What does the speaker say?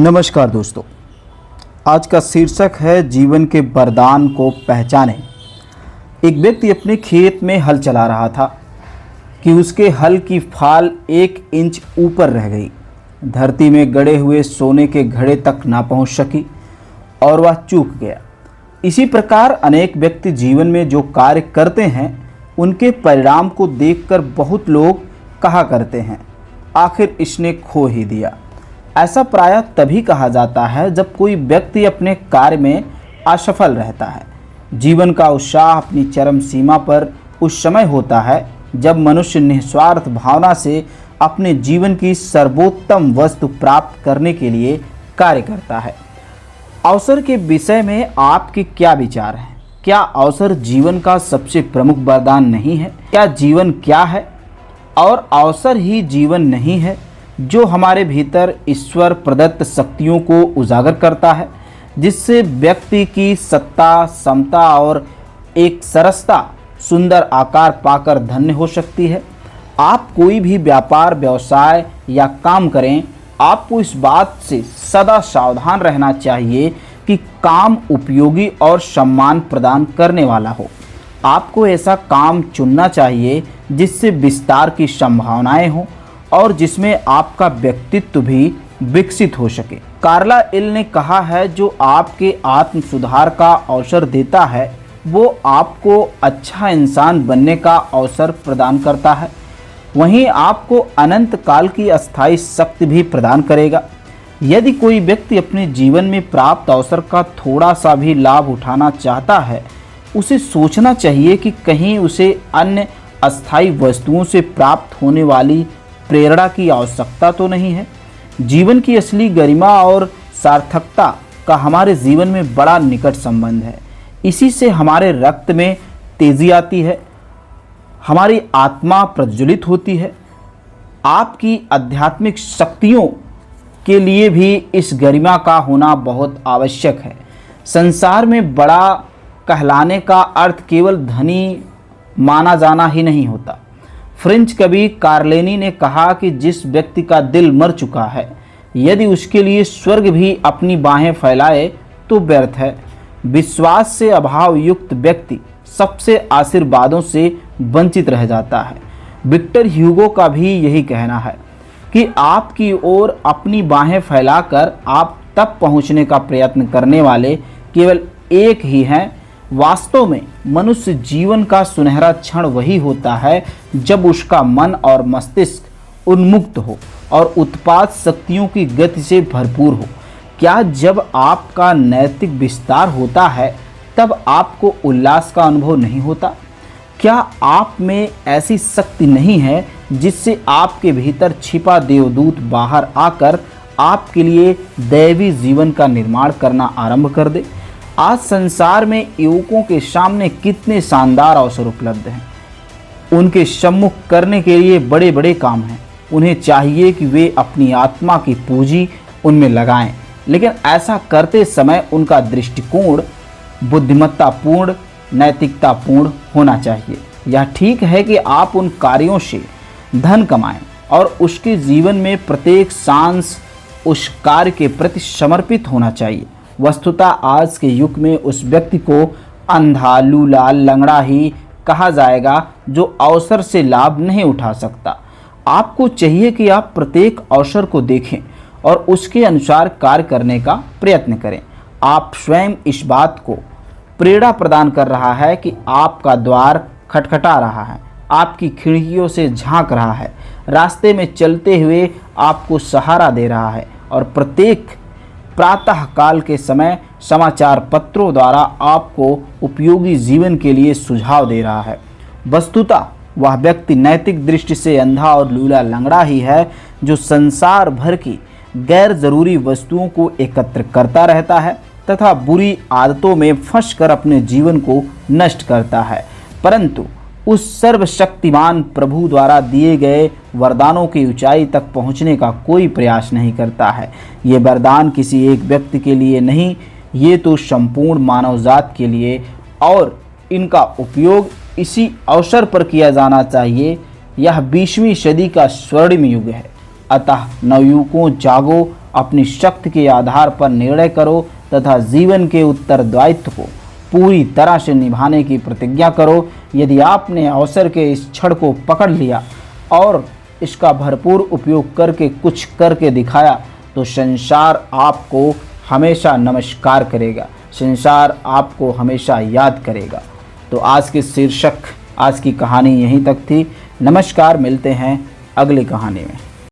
नमस्कार दोस्तों, आज का शीर्षक है जीवन के वरदान को पहचानें। एक व्यक्ति अपने खेत में हल चला रहा था कि उसके हल की फाल 1 इंच ऊपर रह गई। धरती में गड़े हुए सोने के घड़े तक ना पहुंच सकी और वह चूक गया। इसी प्रकार अनेक व्यक्ति जीवन में जो कार्य करते हैं उनके परिणाम को देखकर बहुत लोग कहा करते हैं, आखिर इसने खो ही दिया। ऐसा प्रायः तभी कहा जाता है जब कोई व्यक्ति अपने कार्य में असफल रहता है। जीवन का उत्साह अपनी चरम सीमा पर उस समय होता है जब मनुष्य निस्वार्थ भावना से अपने जीवन की सर्वोत्तम वस्तु प्राप्त करने के लिए कार्य करता है। अवसर के विषय में आपके क्या विचार हैं? क्या अवसर जीवन का सबसे प्रमुख वरदान नहीं है? क्या जीवन क्या है और अवसर ही जीवन नहीं है जो हमारे भीतर ईश्वर प्रदत्त शक्तियों को उजागर करता है, जिससे व्यक्ति की सत्ता, समता और एक सरसता सुंदर आकार पाकर धन्य हो सकती है। आप कोई भी व्यापार, व्यवसाय या काम करें, आपको इस बात से सदा सावधान रहना चाहिए कि काम उपयोगी और सम्मान प्रदान करने वाला हो। आपको ऐसा काम चुनना चाहिए जिससे विस्तार की संभावनाएं हों और जिसमें आपका व्यक्तित्व भी विकसित हो सके। कार्ला इल ने कहा है, जो आपके आत्म सुधार का अवसर देता है वो आपको अच्छा इंसान बनने का अवसर प्रदान करता है, वहीं आपको अनंत काल की अस्थायी शक्ति भी प्रदान करेगा। यदि कोई व्यक्ति अपने जीवन में प्राप्त अवसर का थोड़ा सा भी लाभ उठाना चाहता है, उसे सोचना चाहिए कि कहीं उसे अन्य अस्थायी वस्तुओं से प्राप्त होने वाली प्रेरणा की आवश्यकता तो नहीं है। जीवन की असली गरिमा और सार्थकता का हमारे जीवन में बड़ा निकट संबंध है। इसी से हमारे रक्त में तेजी आती है, हमारी आत्मा प्रज्वलित होती है। आपकी आध्यात्मिक शक्तियों के लिए भी इस गरिमा का होना बहुत आवश्यक है। संसार में बड़ा कहलाने का अर्थ केवल धनी माना जाना ही नहीं होता। फ्रेंच कवि कार्लेनी ने कहा कि जिस व्यक्ति का दिल मर चुका है, यदि उसके लिए स्वर्ग भी अपनी बाहें फैलाए तो व्यर्थ है। विश्वास से अभाव युक्त व्यक्ति सबसे आशीर्वादों से वंचित रह जाता है। विक्टर ह्यूगो का भी यही कहना है कि आपकी ओर अपनी बाहें फैलाकर आप तक पहुंचने का प्रयत्न करने वाले केवल एक ही हैं। वास्तव में मनुष्य जीवन का सुनहरा क्षण वही होता है जब उसका मन और मस्तिष्क उन्मुक्त हो और उत्पाद शक्तियों की गति से भरपूर हो। क्या जब आपका नैतिक विस्तार होता है तब आपको उल्लास का अनुभव नहीं होता? क्या आप में ऐसी शक्ति नहीं है जिससे आपके भीतर छिपा देवदूत बाहर आकर आपके लिए दैवी जीवन का निर्माण करना आरंभ कर दे? आज संसार में युवकों के सामने कितने शानदार अवसर उपलब्ध हैं। उनके सम्मुख करने के लिए बड़े बड़े काम हैं। उन्हें चाहिए कि वे अपनी आत्मा की पूंजी उनमें लगाएं, लेकिन ऐसा करते समय उनका दृष्टिकोण बुद्धिमत्तापूर्ण, नैतिकतापूर्ण होना चाहिए। यह ठीक है कि आप उन कार्यों से धन कमाएं और उसके जीवन में प्रत्येक सांस उस कार्य के प्रति समर्पित होना चाहिए। वस्तुतः आज के युग में उस व्यक्ति को अंधा, लूला, लंगड़ा ही कहा जाएगा जो अवसर से लाभ नहीं उठा सकता। आपको चाहिए कि आप प्रत्येक अवसर को देखें और उसके अनुसार कार्य करने का प्रयत्न करें। आप स्वयं इस बात को प्रेरणा प्रदान कर रहा है कि आपका द्वार खटखटा रहा है, आपकी खिड़कियों से झांक रहा है, रास्ते में चलते हुए आपको सहारा दे रहा है और प्रत्येक प्रातः काल के समय समाचार पत्रों द्वारा आपको उपयोगी जीवन के लिए सुझाव दे रहा है। वस्तुतः वह व्यक्ति नैतिक दृष्टि से अंधा और लूला लंगड़ा ही है जो संसार भर की गैर जरूरी वस्तुओं को एकत्र करता रहता है तथा बुरी आदतों में फंसकर अपने जीवन को नष्ट करता है, परंतु उस सर्वशक्तिमान प्रभु द्वारा दिए गए वरदानों की ऊंचाई तक पहुंचने का कोई प्रयास नहीं करता है। ये वरदान किसी एक व्यक्ति के लिए नहीं, ये तो संपूर्ण मानवजात के लिए, और इनका उपयोग इसी अवसर पर किया जाना चाहिए। यह 20वीं सदी का स्वर्णिम युग है। अतः नवयुवकों, जागो अपनी शक्ति के आधार पर निर्णय करो तथा जीवन के उत्तरदायित्व को पूरी तरह से निभाने की प्रतिज्ञा करो। यदि आपने अवसर के इस क्षण को पकड़ लिया और इसका भरपूर उपयोग करके कुछ करके दिखाया तो संसार आपको हमेशा नमस्कार करेगा, संसार आपको हमेशा याद करेगा। तो आज के शीर्षक, आज की कहानी यहीं तक थी। नमस्कार, मिलते हैं अगली कहानी में।